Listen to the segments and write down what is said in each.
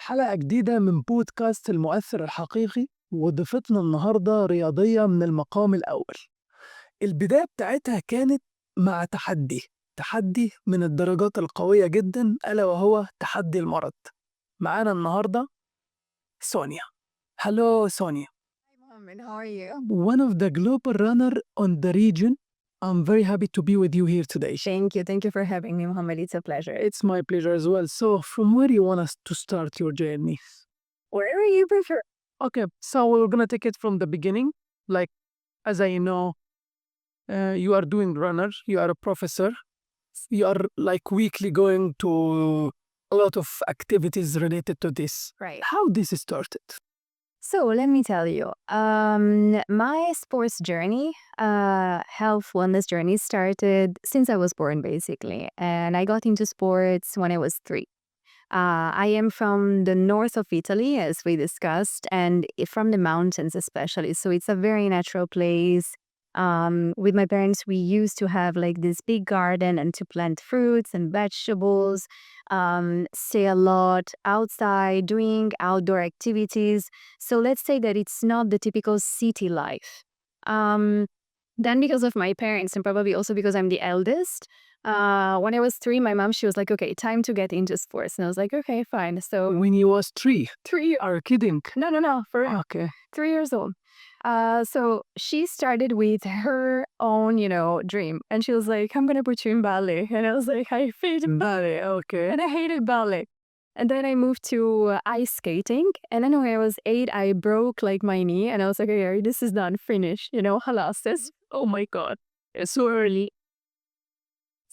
حلقة جديدة من بودكاست المؤثر الحقيقي، وضيفتنا النهاردة رياضية من المقام الأول. البداية بتاعتها كانت مع تحدي من الدرجات القوية جدا، ألا وهو تحدي المرض. معانا النهاردة سونيا. Hello Sonia. Hi Mohamed, how are you? One of the global runner on the region. I'm very happy to be with you here today. Thank you for having me, Mohamed. It's a pleasure. It's my pleasure as well. So from where you want us to start your journey? Wherever you prefer. Okay, so we're gonna take it from the beginning. Like, as I know, you are doing runner, you are a professor, you are like weekly going to a lot of activities related to this. Right. How this started? So let me tell you, my sports journey, health wellness journey started since I was born, basically. And I got into sports when I was 3. I am from the north of Italy, as we discussed, and from the mountains especially. So it's a very natural place. With my parents, we used to have like this big garden and to plant fruits and vegetables, stay a lot outside, doing outdoor activities. So let's say that it's not the typical city life. Then because of my parents and probably also because I'm the eldest, when I was 3, my mom, she was like, okay, time to get into sports. And I was like, okay, fine. So When you was 3? 3, Are you kidding? no, for real. Okay. 3 years old. So she started with her own, dream. And she was like, I'm going to put you in ballet. And I was like, I hate ballet. Okay. And I hated ballet. And then I moved to ice skating. And then when I was 8, I broke like my knee. And I was like, okay, this is done, finish, halas. Oh my God. It's so early.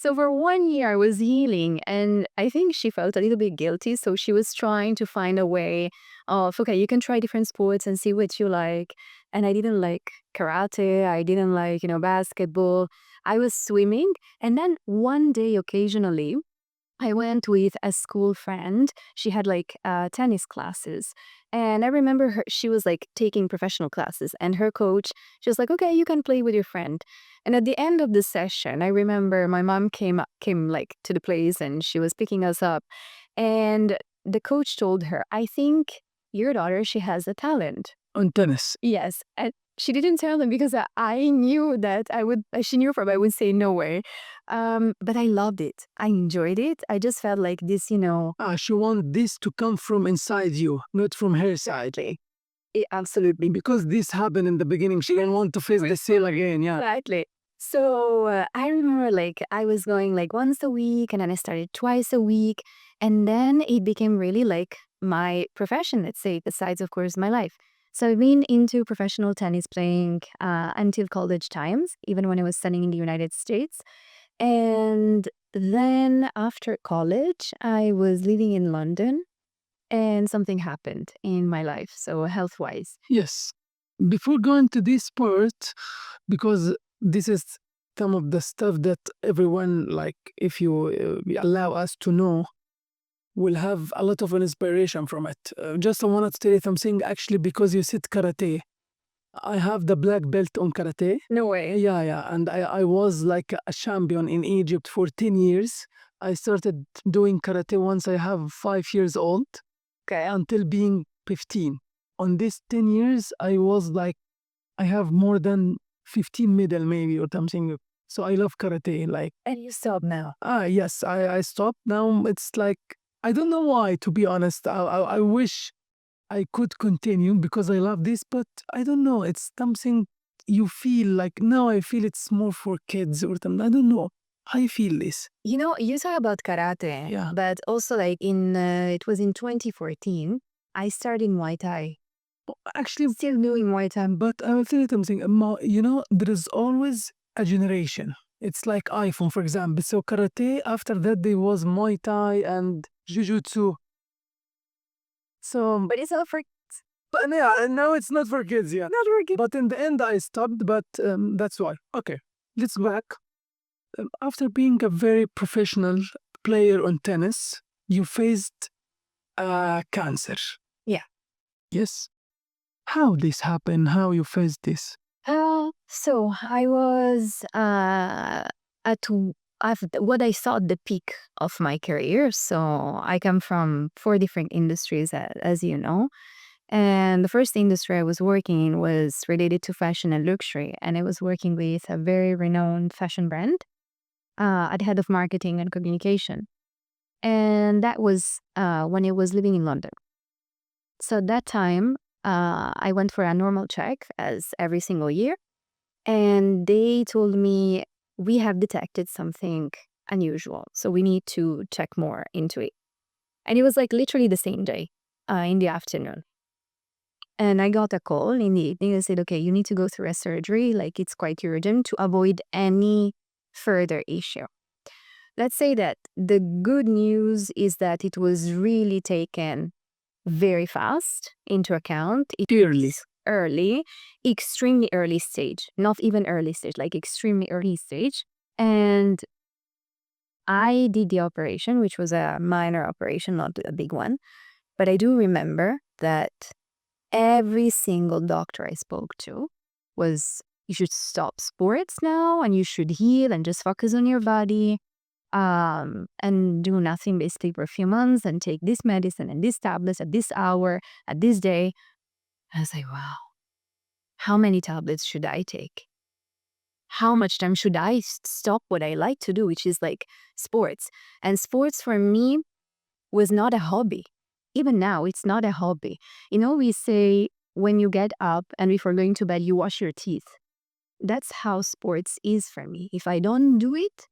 So for 1 year, I was healing, and I think she felt a little bit guilty. So she was trying to find a way of, okay, you can try different sports and see what you like. And I didn't like karate. I didn't like, basketball. I was swimming. And then one day, occasionally, I went with a school friend. She had like tennis classes. And I remember she was like taking professional classes. And her coach, she was like, okay, you can play with your friend. And at the end of the session, I remember my mom came like to the place and she was picking us up. And the coach told her, I think your daughter, she has a talent. On tennis. Yes. And she didn't tell them because I knew that she knew from I would say no way. But I loved it. I enjoyed it. I just felt like this, She want this to come from inside you, not from her side. absolutely. Because this happened in the beginning, she didn't want to face the sale again, yeah. Exactly. So I remember like I was going like once a week and then I started twice a week. And then it became really like my profession, let's say, besides, of course, my life. So I've been into professional tennis playing until college times, even when I was studying in the United States. And then after college, I was living in London and something happened in my life, so health-wise. Yes. Before going to this part, because this is some of the stuff that everyone, like, if you allow us to know, will have a lot of inspiration from it. Just I wanted to tell you something, actually, because you said karate. I have the black belt on karate. No way. Yeah. And I was like a champion in Egypt for 10 years. I started doing karate once I have 5 years old. Okay. Until being 15. On these 10 years, I was like, I have more than 15 medal maybe or something. So I love karate. Like, And you stop now. yes, I stopped. Now it's like, I don't know why, to be honest. I wish I could continue because I love this, but I don't know. It's something you feel like, now I feel it's more for kids or something. I don't know. I feel this. You talk about karate, Yeah. but also like it was in 2014, I started Muay Thai. Actually, Still doing Muay Thai. but I will tell you something. There is always a generation. It's like iPhone, for example. So karate, after that, there was Muay Thai and Jiu-Jitsu. So, But it's all for but yeah, no, it's not for kids, yeah. not working. But in the end, I stopped, but that's why. Okay, let's go back. After being a very professional player on tennis, you faced cancer. Yeah. Yes. How this happened? How you faced this? So I was at what I thought the peak of my career. So I come from 4 different industries, as you know. And the first industry I was working in was related to fashion and luxury. And I was working with a very renowned fashion brand at the head of marketing and communication. And that was when I was living in London. So at that time, I went for a normal check as every single year. And they told me, we have detected something unusual. So we need to check more into it. And it was like literally the same day in the afternoon. And I got a call in the evening. They said, okay, you need to go through a surgery. Like it's quite urgent to avoid any further issue. Let's say that the good news is that it was really taken very fast into account. Early, extremely early stage, not even early stage, like extremely early stage. And I did the operation, which was a minor operation, not a big one. But I do remember that every single doctor I spoke to was, you should stop sports now and you should heal and just focus on your body and do nothing basically for a few months and take this medicine and this tablets at this hour, at this day. I was like, wow, how many tablets should I take? How much time should I stop what I like to do, which is like sports? And sports for me was not a hobby. Even now, it's not a hobby. You know, we say when you get up and before going to bed, you wash your teeth. That's how sports is for me. If I don't do it,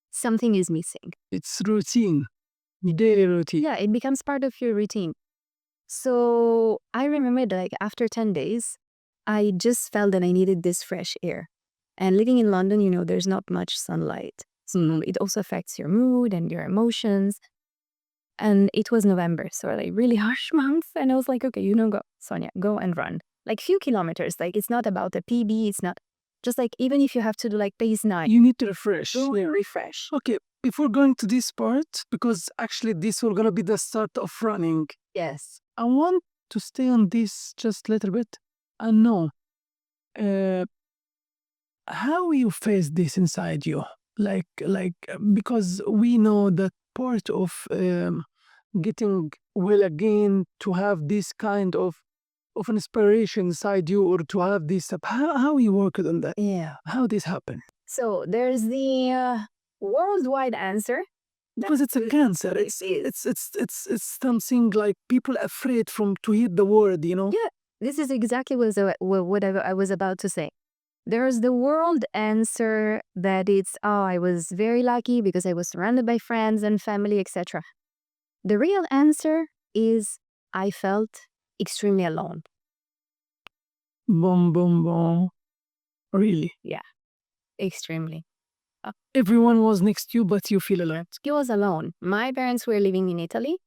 something is missing. It's routine, daily routine. Yeah, it becomes part of your routine. So I remember that like after 10 days, I just felt that I needed this fresh air. And living in London, you know, there's not much sunlight. So it also affects your mood and your emotions. And it was November, so like really harsh month. And I was like, okay, go, Sonia, go and run. Like few kilometers. Like it's not about a PB. It's not just like, even if you have to do like pace 9. You need to refresh. Go and refresh. Okay, before going to this part, because actually this will gonna be the start of running, Yes. I want to stay on this just a little bit and know how you face this inside you. Like because we know that part of getting well again, to have this kind of inspiration inside you, or to have this, how you work on that? Yeah. How this happen? So there's the worldwide answer. Because it's a cancer. It's something like people afraid from to hear the word, you know? Yeah, this is exactly what I was about to say. There's the world answer that it's, oh, I was very lucky because I was surrounded by friends and family, etc. The real answer is I felt extremely alone. Boom, boom, boom. Really? Yeah, extremely. Everyone was next to you, but you feel alone. I was alone. My parents were living in Italy,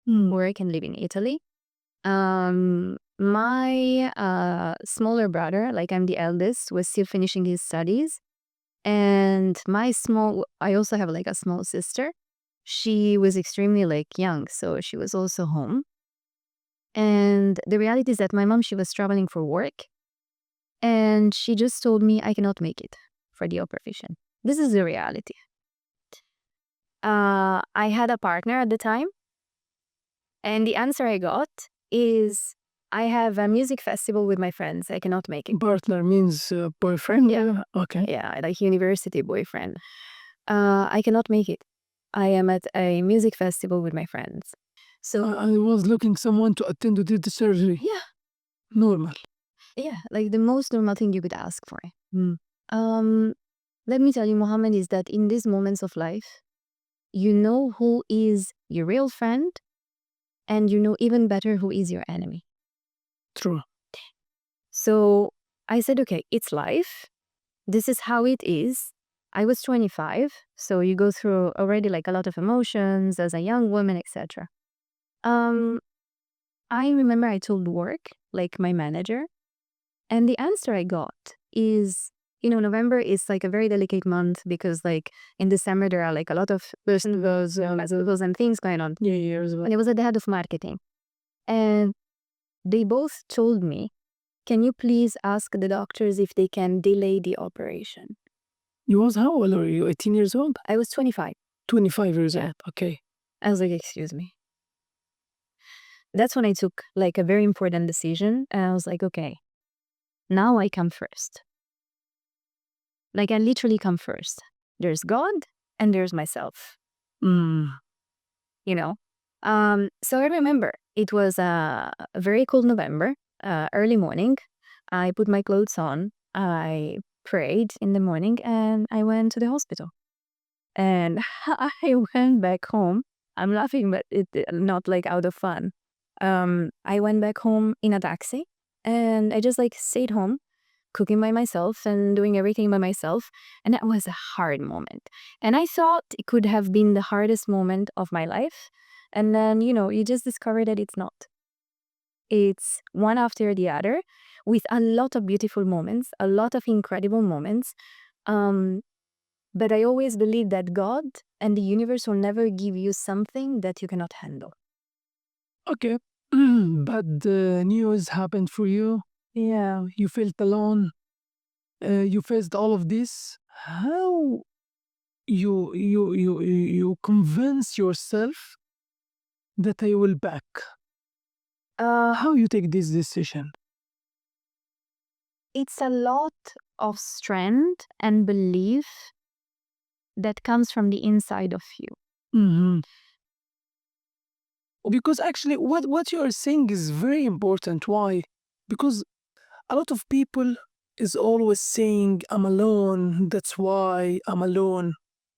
work and live in Italy. My smaller brother, like I'm the eldest, was still finishing his studies. And I also have like a small sister. She was extremely like young, so she was also home. And the reality is that my mom, she was traveling for work. And she just told me I cannot make it for the operation. This is the reality. I had a partner at the time. And the answer I got is, I have a music festival with my friends. I cannot make it. Partner means boyfriend? Yeah. Okay. Yeah, like university boyfriend. I cannot make it. I am at a music festival with my friends. So I was looking someone to attend to the surgery. yeah. Normal. Yeah, like the most normal thing you could ask for. Let me tell you, Mohamed, is that in these moments of life, you know who is your real friend, and you know even better who is your enemy. True. So I said, okay, it's life. This is how it is. I was 25, so you go through already like a lot of emotions as a young woman, etc. I remember I told work, like my manager, and the answer I got is, November is like a very delicate month because like in December there are like a lot of festivals and things going on. Yeah. And it was at the head of marketing. And they both told me, can you please ask the doctors if they can delay the operation? You was how old? Were you 18 years old? I was 25. 25 years Yeah. old. Okay. I was like, excuse me. That's when I took like a very important decision. And I was like, okay, now I come first. Like I literally come first. There's God and there's myself, Mm. you know? So I remember it was a very cold November, early morning. I put my clothes on. I prayed in the morning and I went to the hospital. And I went back home. I'm laughing, but it not like out of fun. I went back home in a taxi and I just like stayed home, cooking by myself and doing everything by myself. And that was a hard moment. And I thought it could have been the hardest moment of my life. And then, you just discover that it's not. It's one after the other with a lot of beautiful moments, a lot of incredible moments. But I always believe that God and the universe will never give you something that you cannot handle. Okay. But the news happened for you. Yeah. You felt alone. You faced all of this. How you convince yourself that I will back? How you take this decision? It's a lot of strength and belief that comes from the inside of you. Mhm. Because actually, what you are saying is very important. Why? Because a lot of people is always saying, I'm alone, that's why I'm alone.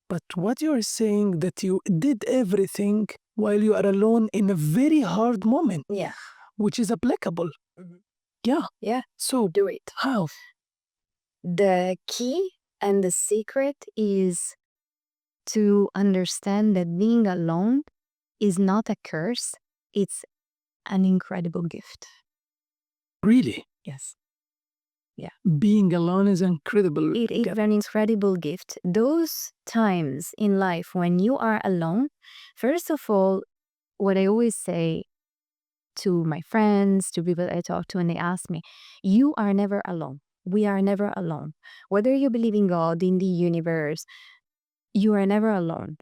But what you are saying that you did everything while you are alone in a very hard moment, Yeah. which is applicable. Mhm. Yeah. Yeah. So Do it. how? The key and the secret is to understand that being alone is not a curse, it's an incredible gift. Really? Yes. Being alone is incredible. It is an incredible gift. Those times in life when you are alone, first of all, what I always say to my friends, to people I talk to, and they ask me, you are never alone. We are never alone. Whether you believe in God, in the universe, you are never alone.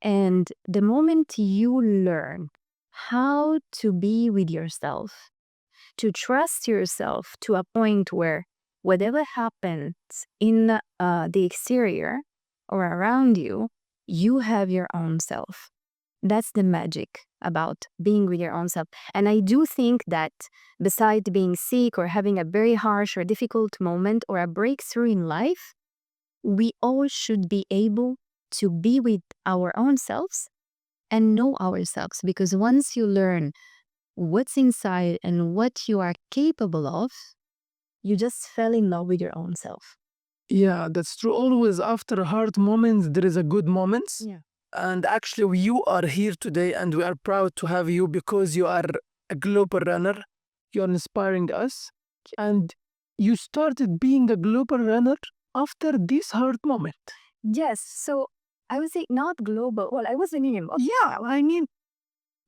And the moment you learn how to be with yourself, to trust yourself to a point where whatever happens in the exterior or around you, you have your own self. That's the magic about being with your own self. And I do think that besides being sick or having a very harsh or difficult moment or a breakthrough in life, we all should be able to be with our own selves and know ourselves. Because once you learn what's inside and what you are capable of, you just fell in love with your own self. Yeah, that's true. Always after hard moments, there is a good moments. Yeah. And actually, you are here today, and we are proud to have you because you are a global runner. You're inspiring us. And you started being a global runner after this hard moment. Yes. So I would say not global. Well, I was thinking about. Yeah, I mean,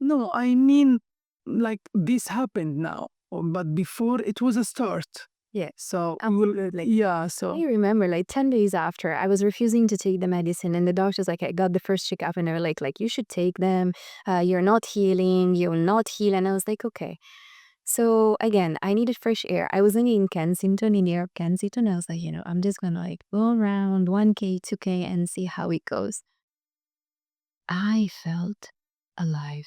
no, I mean, like this happened now, but before it was a start. Yeah. So, Absolutely. yeah, so. I remember like 10 days after I was refusing to take the medicine and the doctor's like, I got the first checkup and they're like, you should take them. You're not healing. You'll not heal. And I was like, okay. So again, I needed fresh air. I was only in Kensington, in New York, Kensington. I was like, I'm just gonna like go around 1K, 2K and see how it goes. I felt alive.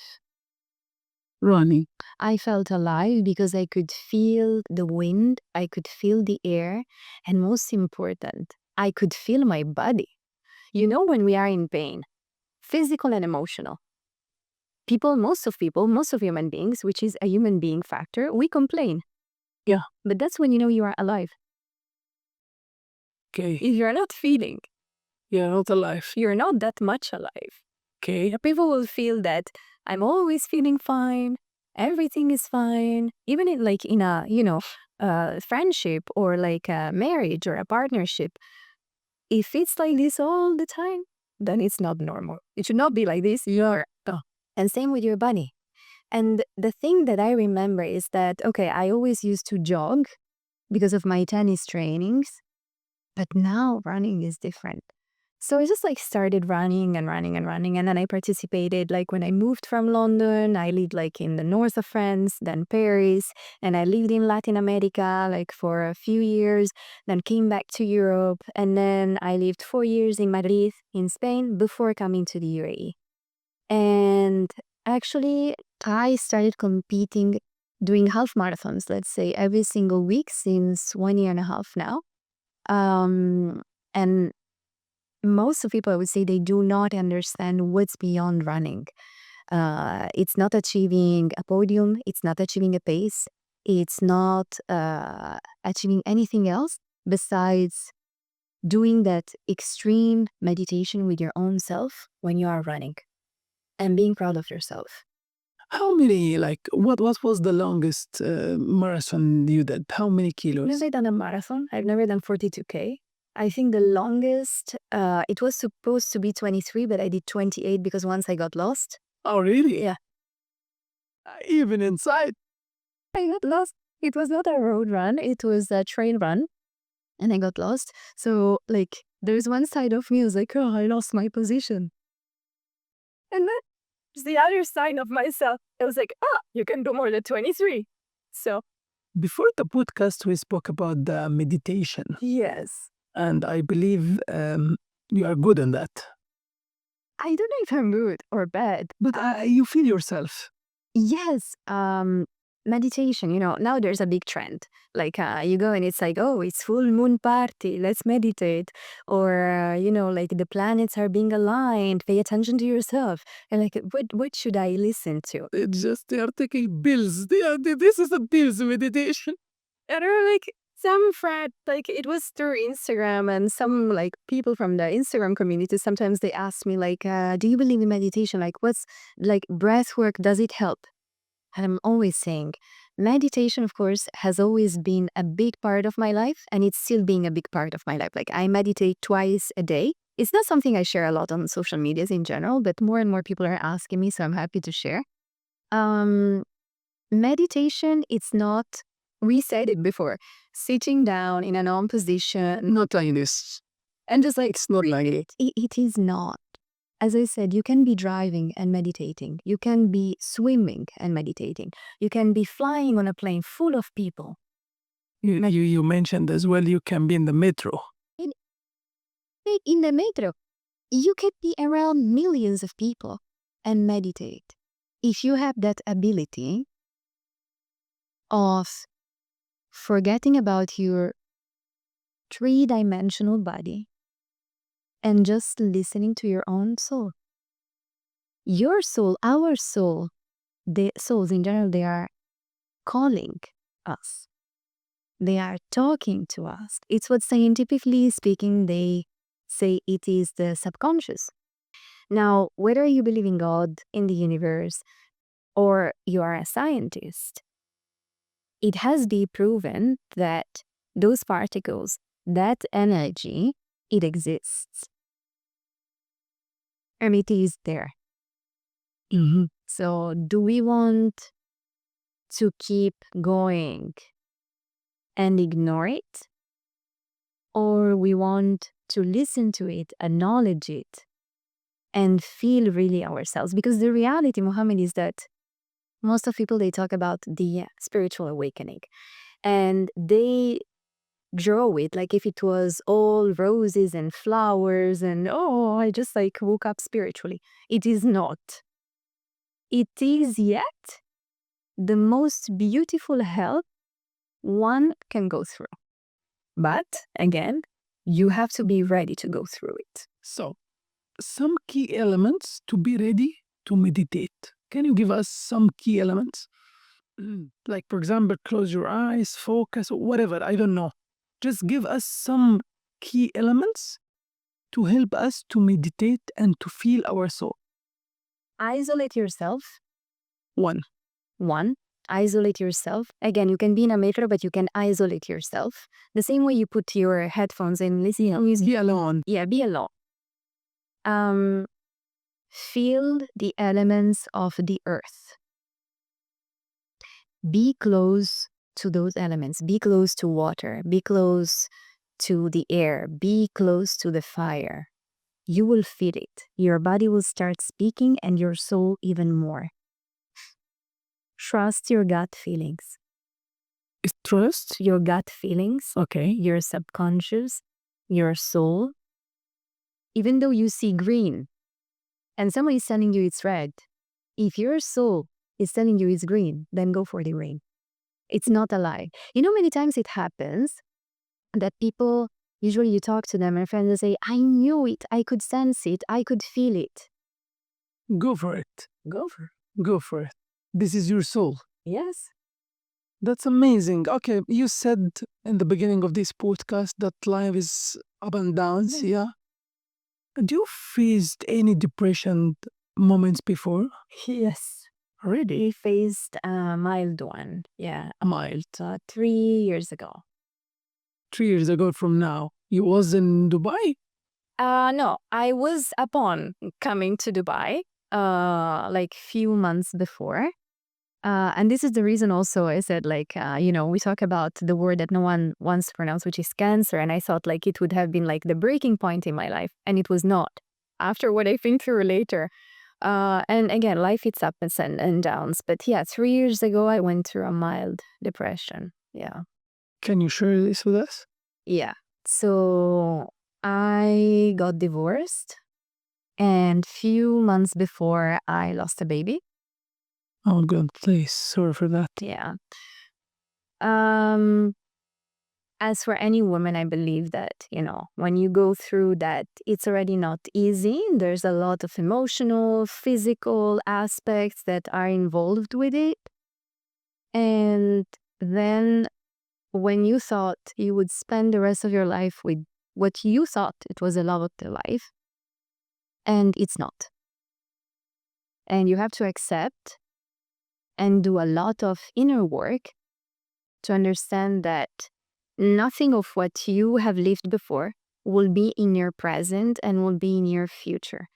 Running. I felt alive because I could feel the wind, I could feel the air, and most important, I could feel my body. When we are in pain, physical and emotional, most of human beings, which is a human being factor, we complain. Yeah. But that's when you know you are alive. Okay. If you're not feeling, You're not alive. you're not that much alive. Okay. People will feel that I'm always feeling fine, everything is fine, even in a friendship or like a marriage or a partnership. If it's like this all the time, then it's not normal. It should not be like this. Yeah. And same with your body. And the thing that I remember is that, okay, I always used to jog because of my tennis trainings. But now running is different. So I just like started running and running and running. And then I participated, like when I moved from London, I lived like in the north of France, then Paris, and I lived in Latin America like for a few years, then came back to Europe. And then I lived 4 years in Madrid in Spain before coming to the UAE. And actually, I started competing, doing half marathons, let's say, every single week since 1.5 years now. And most of people, I would say, they do not understand what's beyond running. It's not achieving a podium. It's not achieving a pace. It's not achieving anything else besides doing that extreme meditation with your own self when you are running and being proud of yourself. How many, like, what was the longest marathon you did? How many I've kilos? never done a marathon. I've never done 42K. I think the longest, it was supposed to be 23, but I did 28 because once I got lost. Oh, really? Yeah. Even inside? I got lost. It was not a road run, it was a trail run. And I got lost. So, like, there's one side of me was like, oh, I lost my position. And then there's the other side of myself. I was like, you can do more than 23. So, Before the podcast, we spoke about the meditation, yes. and I believe you are good in that. I don't know if I'm good or bad. But you feel yourself. Yes, meditation, now there's a big trend. Like, you go and it's like, oh, it's full moon party, let's meditate. Or, like the planets are being aligned, pay attention to yourself. And like, what should I listen to? It's just they are taking pills. This is a pills meditation. And there were like some friend, like it was through Instagram, and some like people from the Instagram community, sometimes they ask me like, do you believe in meditation? Like what's like breath work, does it help? And I'm always saying, meditation, of course, has always been a big part of my life, and it's still being a big part of my life. Like I meditate twice a day. It's not something I share a lot on social medias in general, but more and more people are asking me, so I'm happy to share. Meditation, it's not, we said it before, sitting down in a normal position, Not like this. and just like, It's not like it. it is not. As I said, you can be driving and meditating. You can be swimming and meditating. You can be flying on a plane full of people. You mentioned as well you can be in the metro. In the metro, you can be around millions of people and meditate. If you have that ability of forgetting about your three-dimensional body and just listening to your own soul. Your soul, our soul, the souls in general, they are calling us. They are talking to us. It's what scientifically speaking, they say it is the subconscious. Now, whether you believe in God, in the universe, or you are a scientist, it has been proven that those particles, that energy, it exists. And it is there. Mm-hmm. So do we want to keep going and ignore it? Or we want to listen to it, acknowledge it, and feel really ourselves? Because the reality, Mohamed, is that most of people, they talk about the spiritual awakening. And they draw it like if it was all roses and flowers and, oh, I just like woke up spiritually. It is not. It is yet the most beautiful hell one can go through. But again, you have to be ready to go through it. So, some key elements to be ready to meditate. Can you give us some key elements? Like, for example, close your eyes, focus, or whatever, I don't know. Just give us some key elements to help us to meditate and to feel our soul. Isolate yourself. One. Isolate yourself. Again, you can be in a metro, but you can isolate yourself. The same way you put your headphones in, listen to music. Be alone. Yeah, be alone. Feel the elements of the earth. Be close to those elements. Be close to water. Be close to the air, be close to the fire. You will feel it. Your body will start speaking and your soul even more. Trust your gut feelings. Trust? Your gut feelings, Okay. your subconscious, your soul. Even though you see green and somebody is telling you it's red, if your soul is telling you it's green, then go for the green. It's not a lie. You know, many times it happens that people, usually you talk to them and friends will say, I knew it, I could sense it, I could feel it. Go for it. Go for it. Go for it. This is your soul. Yes. That's amazing. Okay, you said in the beginning of this podcast that life is up and downs, yeah? Do you faced any depression moments before? Yes. Really? We faced a mild one. Yeah. Mild. 3 years ago. 3 years ago from now. You was in Dubai? No, I was upon coming to Dubai, like few months before. And this is the reason also I said, like, we talk about the word that no one wants to pronounce, which is cancer. And I thought like it would have been like the breaking point in my life. And it was not. After what I've been through later. And again, life hits ups and downs. But yeah, 3 years ago, I went through a mild depression. Yeah. Can you share this with us? Yeah. So I got divorced. And few months before, I lost a baby. Oh, God, please. Sorry for that. Yeah. As for any woman, I believe that, when you go through that, it's already not easy. There's a lot of emotional, physical aspects that are involved with it. And then when you thought you would spend the rest of your life with what you thought it was the love of the life, and it's not. And you have to accept and do a lot of inner work to understand that nothing of what you have lived before will be in your present and will be in your future.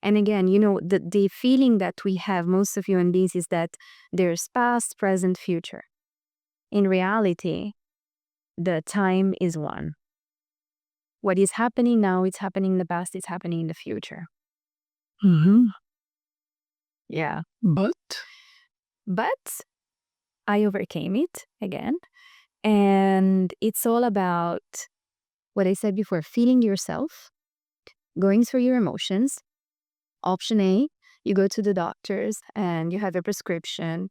And again, the feeling that we have, most of human beings, is that there's past, present, future. In reality, the time is one. What is happening now, it's happening in the past, it's happening in the future. Mm-hmm. Yeah. But I overcame it again. And it's all about what I said before, feeling yourself, going through your emotions. Option A, you go to the doctors and you have a prescription.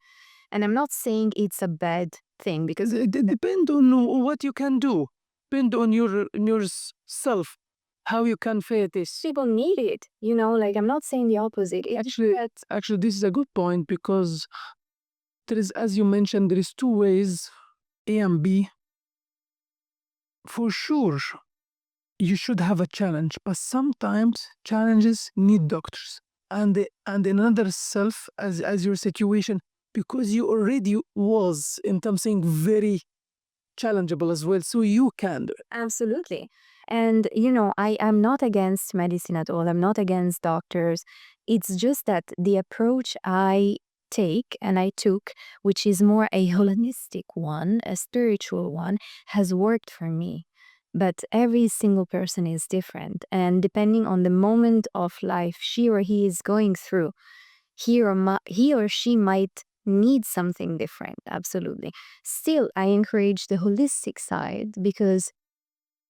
And I'm not saying it's a bad thing because it depends on what you can do. Depend on yourself, how you can face this. people need it. Like I'm not saying the opposite. It's Actually, this is a good point because there is, as you mentioned, there is two ways, A and B. For sure, you should have a challenge, but sometimes challenges need doctors and another self as your situation, because you already was in something very challengeable as well, so you can do it. Absolutely. And, I am not against medicine at all. I'm not against doctors. It's just that the approach I take and I took, which is more a holistic one, a spiritual one, has worked for me. But every single person is different. And depending on the moment of life she or he is going through, he or she might need something different. Absolutely. Still, I encourage the holistic side because,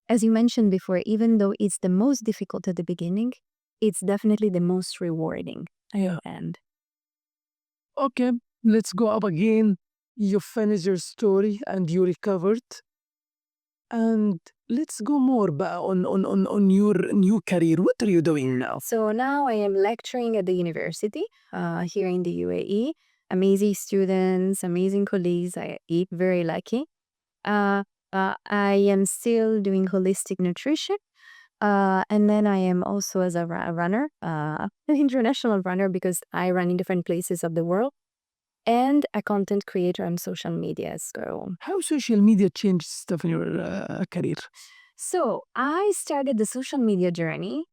as you mentioned before, even though it's the most difficult at the beginning, it's definitely the most rewarding. Yeah. And Okay, let's go up again. You finished your story and you recovered. And let's go more on your new career. What are you doing now? so now I am lecturing at the university here in the UAE. Amazing students, amazing colleagues. I am very lucky. I am still doing holistic nutrition. And then I am also as a runner, an international runner because I run in different places of the world, and a content creator on social media. How social media changed stuff in your career? So I started the social media journey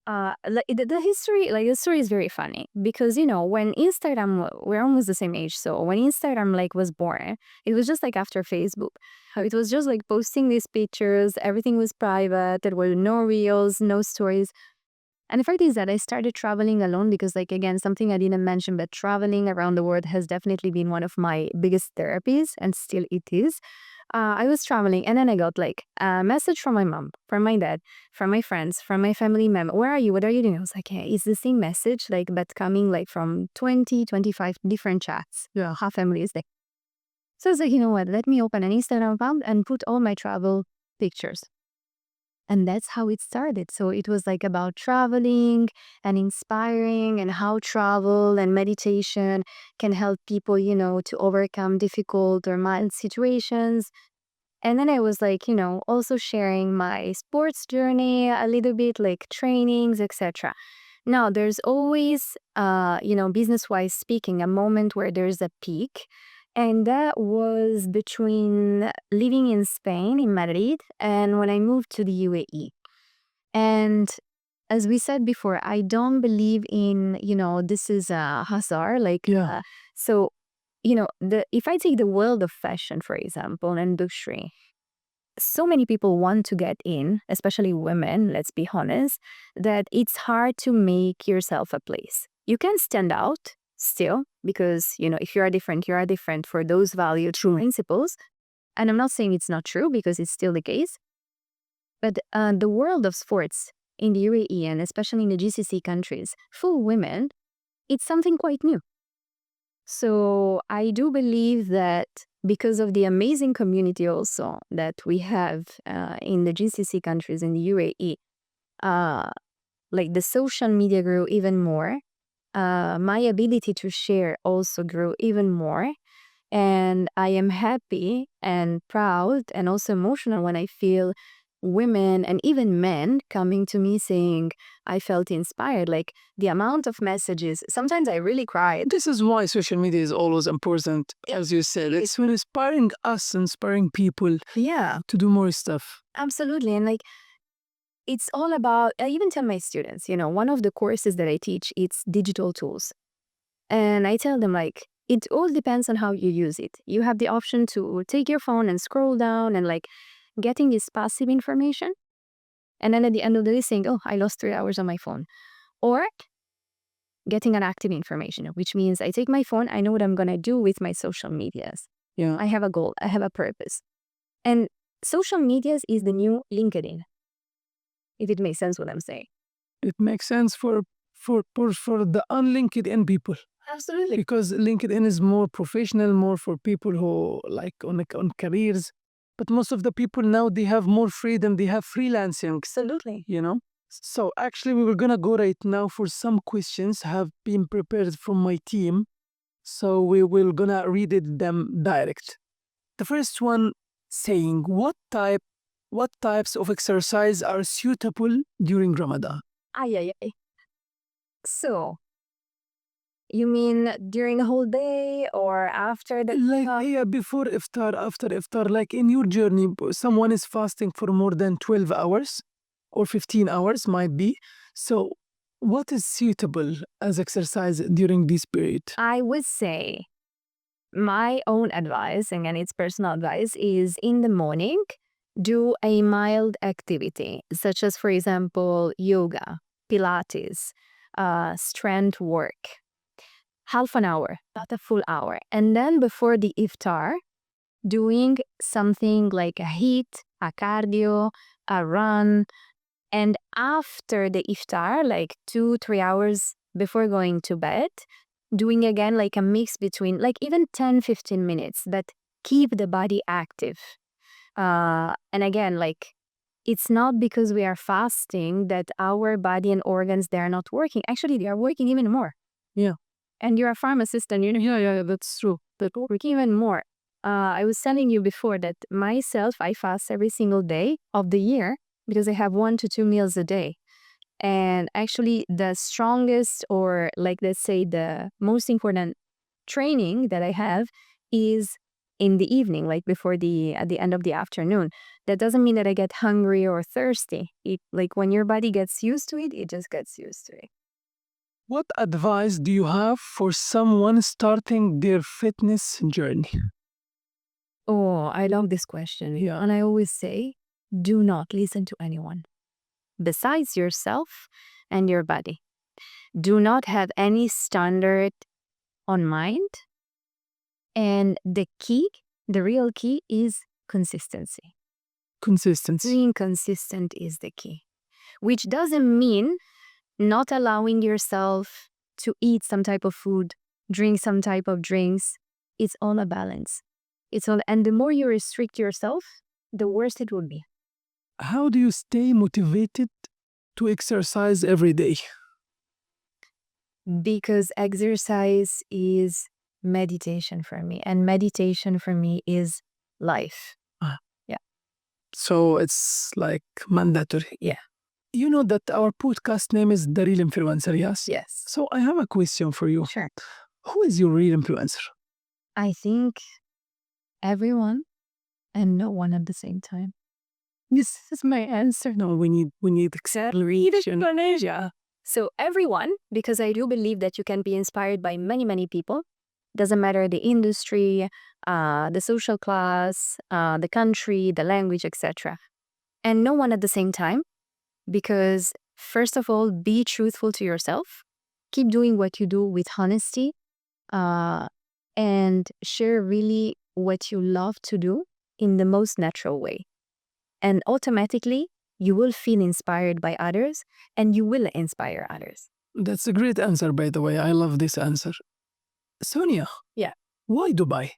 the story is very funny because when Instagram, we're almost the same age, so when Instagram was born, it was just after Facebook. It was just posting these pictures, everything was private, there were no reels, no stories. And the fact is that I started traveling alone because, again, something I didn't mention, but traveling around the world has definitely been one of my biggest therapies, and still it is. I was traveling, and then I got a message from my mom, from my dad, from my friends, from my family member. Where are you? What are you doing? I was like, yeah, it's the same message, but coming from 20, 25 different chats. Yeah. Half family is there. So I was like, you know what? Let me open an Instagram account and put all my travel pictures. And that's how it started. So it was about traveling and inspiring, and how travel and meditation can help people, to overcome difficult or mild situations. And then I was also sharing my sports journey a little bit, trainings, etc. Now, there's always, business-wise speaking, a moment where there's a peak. And that was between living in Spain, in Madrid, and when I moved to the UAE. And as we said before, I don't believe in, this is a hazard. Yeah. So, if I take the world of fashion, for example, and industry, so many people want to get in, especially women, let's be honest, that it's hard to make yourself a place. You can stand out still because, if you are different for those value true principles. And I'm not saying it's not true because it's still the case. But the world of sports in the UAE, and especially in the GCC countries, for women, it's something quite new. So I do believe that because of the amazing community also that we have in the GCC countries, in the UAE, the social media grew even more. My ability to share also grew even more. And I am happy and proud and also emotional when I feel women and even men coming to me saying, I felt inspired. The amount of messages, sometimes I really cried. This is why social media is always important, as you said. It's when inspiring us, inspiring people Yeah, to do more stuff. absolutely. And it's all about, I even tell my students, one of the courses that I teach, it's digital tools. And I tell them it all depends on how you use it. You have the option to take your phone and scroll down and getting this passive information. And then at the end of the day saying, oh, I lost 3 hours on my phone. Or getting an active information, which means I take my phone, I know what I'm going to do with my social medias. Yeah. I have a goal, I have a purpose. And social medias is the new LinkedIn. If it makes sense what I'm saying. It makes sense for the un-LinkedIn people. Absolutely. Because LinkedIn is more professional, more for people who on careers. But most of the people now, they have more freedom. They have freelancing. Absolutely. So actually, we were going to go right now for some questions have been prepared from my team. So we will going to read them direct. The first one saying, what types of exercise are suitable during Ramadan? Ay. So, you mean during the whole day or after the... Before iftar, after iftar, in your journey, someone is fasting for more than 12 hours or 15 hours might be. So what is suitable as exercise during this period? I would say my own advice, again, it's personal advice, is in the morning, do a mild activity, such as, for example, yoga, Pilates, strength work. Half an hour, not a full hour. And then before the iftar, doing something like a HIIT, a cardio, a run. And after the iftar, 2-3 hours before going to bed, doing again a mix between even 10-15 minutes that keep the body active. And again, it's not because we are fasting that our body and organs, they are not working. Actually, they are working even more. Yeah. And you're a pharmacist and Yeah, that's true. That work even more. I was telling you before that myself, I fast every single day of the year because I have 1 to 2 meals a day. And actually the strongest, or let's say the most important training that I have is in the evening, like at the end of the afternoon. That doesn't mean that I get hungry or thirsty. Like when your body gets used to it, it just gets used to it. What advice do you have for someone starting their fitness journey? Oh, I love this question. Yeah. And I always say, do not listen to anyone besides yourself and your body. Do not have any standard on mind. And the real key is consistency. Consistency. Being consistent is the key, which doesn't mean not allowing yourself to eat some type of food, drink some type of drinks. It's all a balance. And the more you restrict yourself, the worse it will be. How do you stay motivated to exercise every day? Because exercise is meditation for me, and meditation for me is life. So it's like mandatory. Yeah. You know that our podcast name is The Real Influencer, yes? Yes. So I have a question for you. Sure. Who is your real influencer? I think everyone and no one at the same time. This is my answer. No, we need acceleration. Nagia. So everyone, because I do believe that you can be inspired by many, many people. Doesn't matter the industry, the social class, the country, the language, etc. And no one at the same time, because first of all, be truthful to yourself. Keep doing what you do with honesty, and share really what you love to do in the most natural way. And automatically, you will feel inspired by others and you will inspire others. That's a great answer, by the way. I love this answer. Sonia. Yeah. Why Dubai?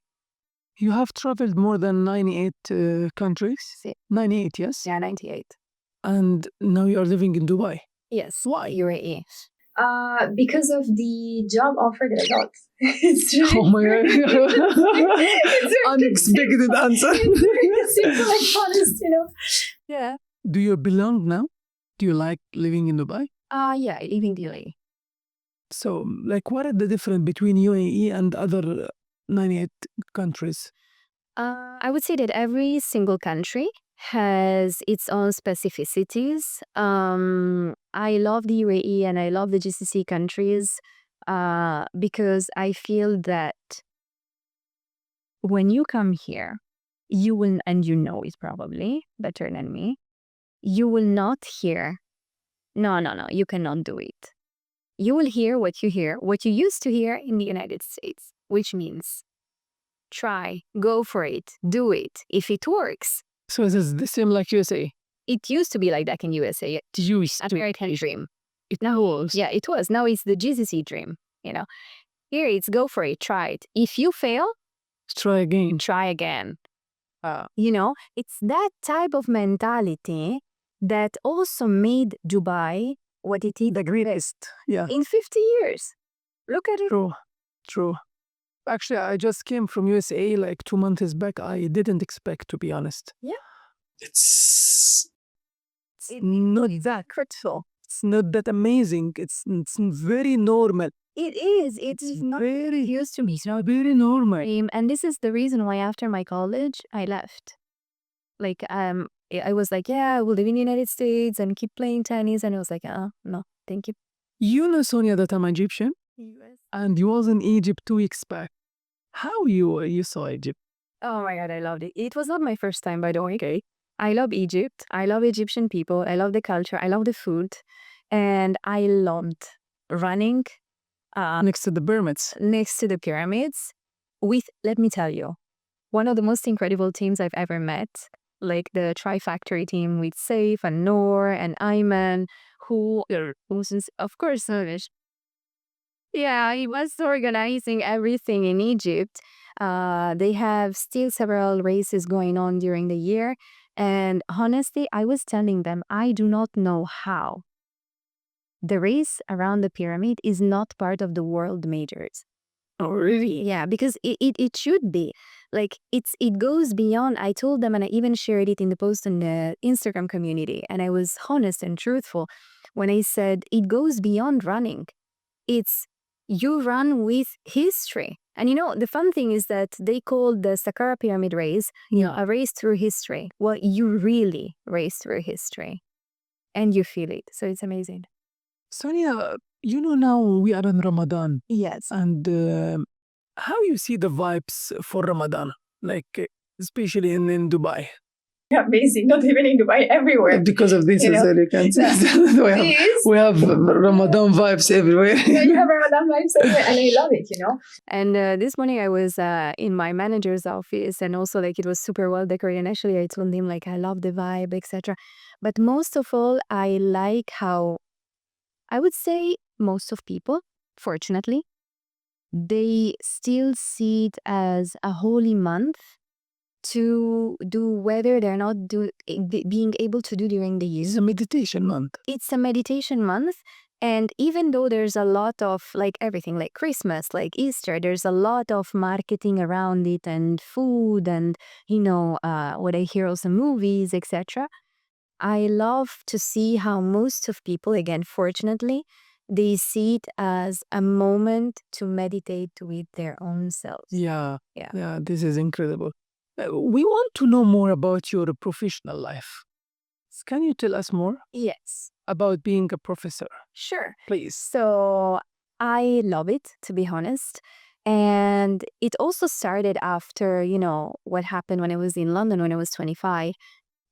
You have traveled more than 98 countries. Yeah. 98, yes? Yeah, 98. And now you are living in Dubai. Yes. Why? UAE. Because of the job offer that I got. Oh my God. Unexpected answer. It's super like honest, you know. Yeah. Do you belong now? Do you like living in Dubai? Yeah, living the UAE. So, like, what is the difference between UAE and other 98 countries? I would say that every single country has its own specificities. I love the UAE and I love the GCC countries because I feel that when you come here, you will, and you know it probably better than me, you will not hear, no, you cannot do it. You will hear what you used to hear in the United States, which means try, go for it, do it. If it works. So is this the same like USA? It used to be like that in USA. American dream. It now was. Yeah, it was. Now it's the GCC dream, you know. Here it's go for it, try it. If you fail, try again. Try again. You know, it's that type of mentality that also made Dubai what it is The greatest. Yeah. in 50 years. Look at it. True. Actually, I just came from USA like 2 months back. I didn't expect, to be honest. Yeah. It's not that critical. It's not that amazing. It's very normal. It is. It's not Very used to me. It's not very normal. And this is the reason why after my college, I left. Like, I was like, yeah, I will live in the United States and keep playing tennis. And I was like, no, thank you. You know, Sonia, that I'm Egyptian, and you was in Egypt 2 weeks back. How you saw Egypt? Oh my God, I loved it. It was not my first time, by the way. Okay. I love Egypt. I love Egyptian people. I love the culture. I love the food. And I loved running Next to the pyramids. next to the pyramids with, let me tell you, one of the most incredible teams I've ever met, like the Tri-Factory team with Saif and Noor and Ayman, who was, of course, Polish. Yeah, he was organizing everything in Egypt. They have still several races going on during the year. And honestly, I was telling them, I do not know how the race around the pyramid is not part of the world majors. Oh, really? Yeah, because it should be. Like, it goes beyond. I told them, and I even shared it in the post on the Instagram community, and I was honest and truthful when I said it goes beyond running. It's you run with history. And the fun thing is that they call the Saqqara Pyramid race a race through history. Well, you really race through history and you feel it. So it's amazing. Sonia, now we are in Ramadan, Yes. and how you see the vibes for Ramadan, especially in Dubai? Amazing. Not even in Dubai, everywhere. Because of this, You know, as well, you can say. This, We have Ramadan vibes everywhere. you have Ramadan vibes everywhere, and I love it, And this morning I was in my manager's office, and also it was super well decorated. And actually I told him I love the vibe, etc. But most of all, I like how, I would say, most of people, fortunately, they still see it as a holy month to do whether they're not being able to do during the year. It's a meditation month. It's a meditation month. And even though there's a lot of everything, like Christmas, like Easter, there's a lot of marketing around it and food and, what I hear also movies, etc. I love to see how most of people, again, fortunately, they see it as a moment to meditate with their own selves. Yeah, this is incredible. We want to know more about your professional life. Can you tell us more Yes. about being a professor? Sure. Please. So I love it, to be honest. And it also started after, what happened when I was in London when I was 25.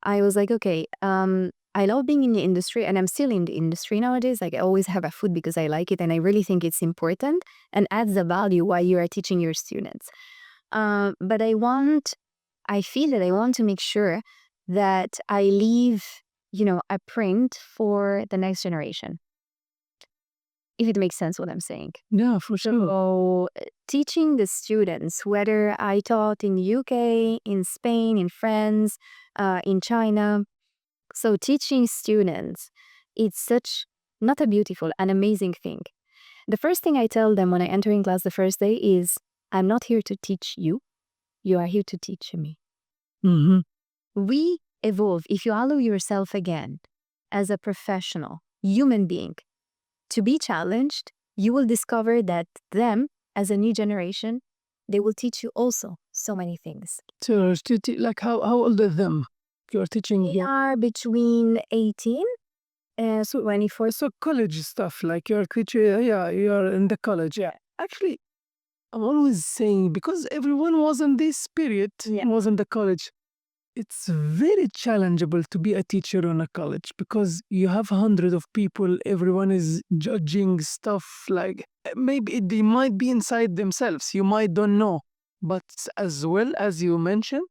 I was like, okay, I love being in the industry, and I'm still in the industry nowadays. I always have a food because I like it and I really think it's important and adds a value while you are teaching your students. But I feel that I want to make sure that I leave, a print for the next generation. If it makes sense what I'm saying. Yeah, for sure. So teaching the students, whether I taught in the UK, in Spain, in France, in China. So teaching students, it's such, not a beautiful, an amazing thing. The first thing I tell them when I enter in class the first day is, I'm not here to teach you. You are here to teach me. Mm-hmm. We evolve. If you allow yourself again as a professional human being to be challenged, you will discover that them, as a new generation, they will teach you also so many things. So, how old are them? You're teaching They are between 18 and 24. So college stuff, you're teaching, you're in the college. Yeah. Actually, I'm always saying, because everyone was in this period, was in the college, it's very challengeable to be a teacher in a college because you have hundreds of people, everyone is judging stuff, maybe they might be inside themselves, you might don't know. But as well as you mentioned,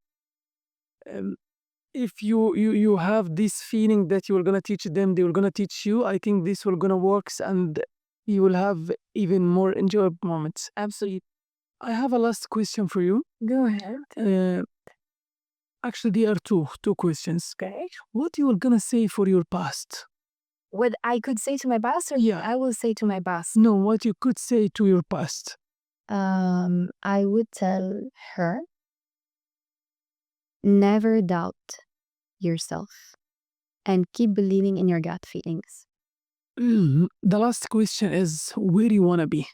if you have this feeling that you're going to teach them, they were going to teach you, I think this will going to work and you will have even more enjoyable moments. Absolutely. I have a last question for you. Go ahead. Actually, there are two questions. Okay. What you were going to say for your past? What I could say to my past, or Yeah. I will say to my past? No, what you could say to your past. I would tell her, never doubt yourself and keep believing in your gut feelings. The last question is, where do you want to be?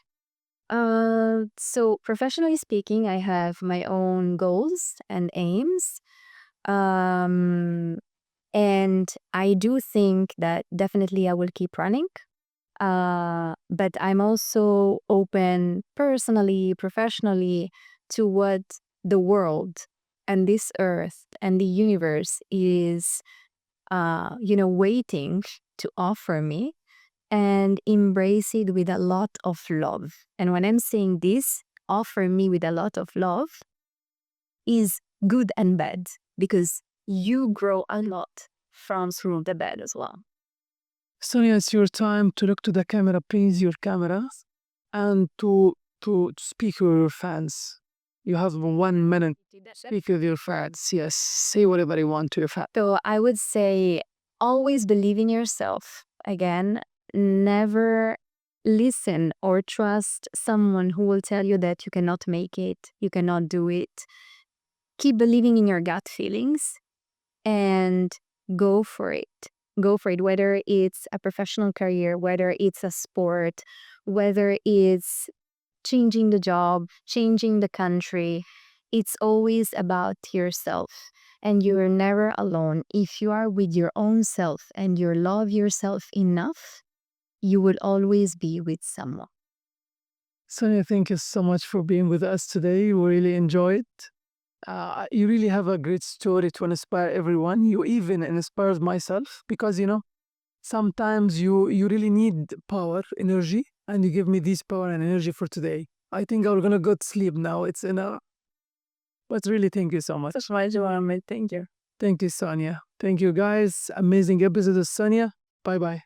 So professionally speaking, I have my own goals and aims. And I do think that definitely I will keep running. But I'm also open personally, professionally, to what the world and this earth and the universe is, waiting to offer me, and embrace it with a lot of love. And when I'm saying this, offer me with a lot of love, is good and bad, because you grow a lot from through the bad as well. Sonia, it's your time to look to the camera, please, your camera, and to speak with your fans. You have 1 minute to speak with your fans. Yes, say whatever you want to your fans. So I would say, always believe in yourself. Again, never listen or trust someone who will tell you that you cannot make it, you cannot do it. Keep believing in your gut feelings and go for it. Go for it, whether it's a professional career, whether it's a sport, whether it's changing the job, changing the country, it's always about yourself. And you're never alone. If you are with your own self and you love yourself enough, you will always be with someone. Sonia, thank you so much for being with us today. We really enjoyed. You really have a great story to inspire everyone. You even inspired myself because, sometimes you really need power, energy, and you give me this power and energy for today. I think I'm going to go to sleep now. It's enough. But really, thank you so much. That's my Mohamed. Thank you. Thank you, Sonia. Thank you, guys. Amazing episode of Sonia. Bye-bye.